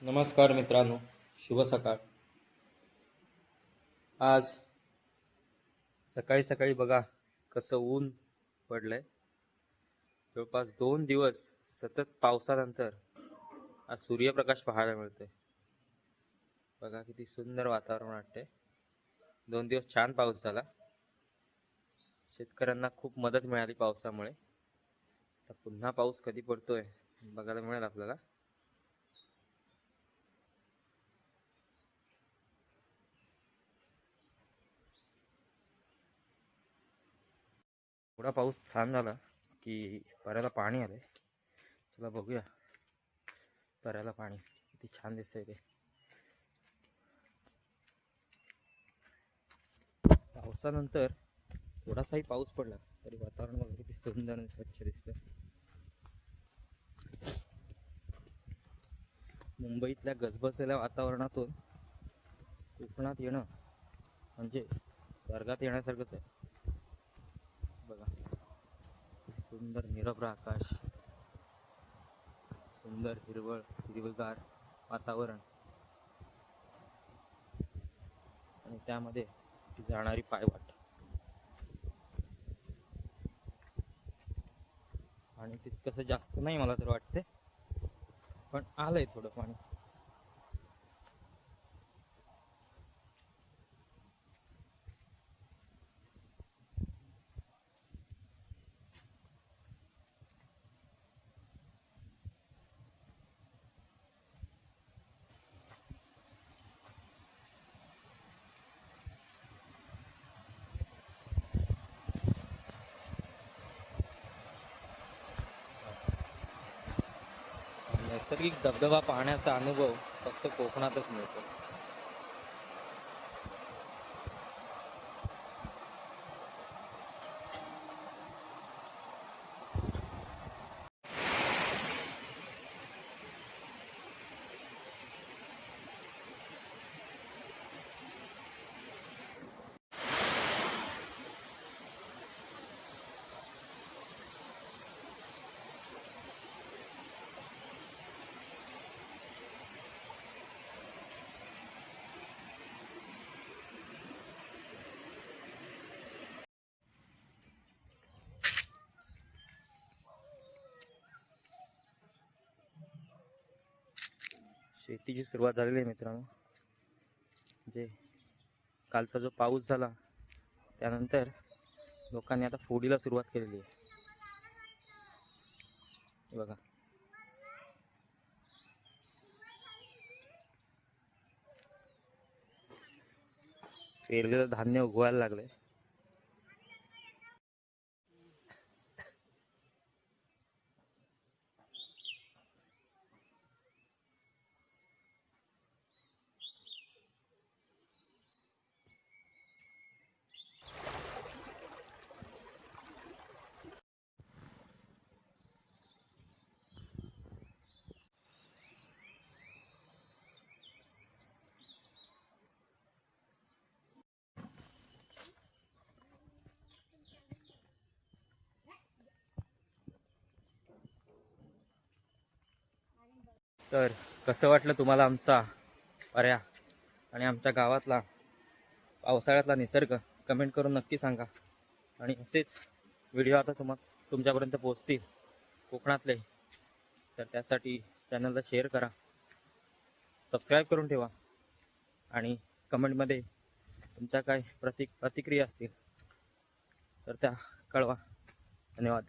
नमस्कार मित्रांनो, शुभ सकाळ. आज सकाळी सकाळी बघा कसं ऊन पडलंय. जवळपास 2 दिवस सतत पावसानंतर आज सूर्यप्रकाश पाहायला मिळतोय. बघा किती सुंदर वातावरण वाटतंय. 2 दिवस छान पाऊस झाला. शेतकऱ्यांना खूप मदत मिळाली पावसामुळे. तर पुन्हा पाऊस कधी पडतोय बघायला मिळेल आपल्याला. थोडा पाऊस छान झाला की पर्याला पाणी आलंय. चला बघूया पर्याला पाणी किती छान दिसतंय ते. पावसानंतर थोडासाही पाऊस पडला तरी वातावरण बघा किती सुंदर आणि स्वच्छ दिसतंय. मुंबईतल्या गजबजलेल्या वातावरणातून कोकणात येणं म्हणजे स्वर्गात येण्यासारखंच आहे. बघा सुंदर निरभ्र आकाश, सुंदर हिरवगार वातावरण आणि त्यामध्ये जाणारी पायवाट. आणि तितकंसं जास्त नाही मला तर वाटते, पण आलंय थोडं पाणी. नैसर्गिक धबधबा पाहण्याचा अनुभव फक्त कोकणातच मिळतो. शेतीची सुरुवात झालेली आहे मित्रांनो. म्हणजे कालचा जो पाऊस झाला त्यानंतर लोकांनी आता फोडीला सुरुवात केलेली आहे. बघा पेरलेलं धान्य उगवायला लागलंय. तर कसं वाटलं तुम्हाला आमचा पर्या आणि आमच्या गावातला पावसाळ्यातला निसर्ग कमेंट करून नक्की सांगा. आणि असेच व्हिडिओ आता तुमच्यापर्यंत पोहोचतील कोकणातले. तर त्यासाठी चॅनलला शेअर करा, सबस्क्राईब करून ठेवा आणि कमेंटमध्ये तुमच्या काय प्रतिक्रिया असतील तर त्या कळवा. धन्यवाद.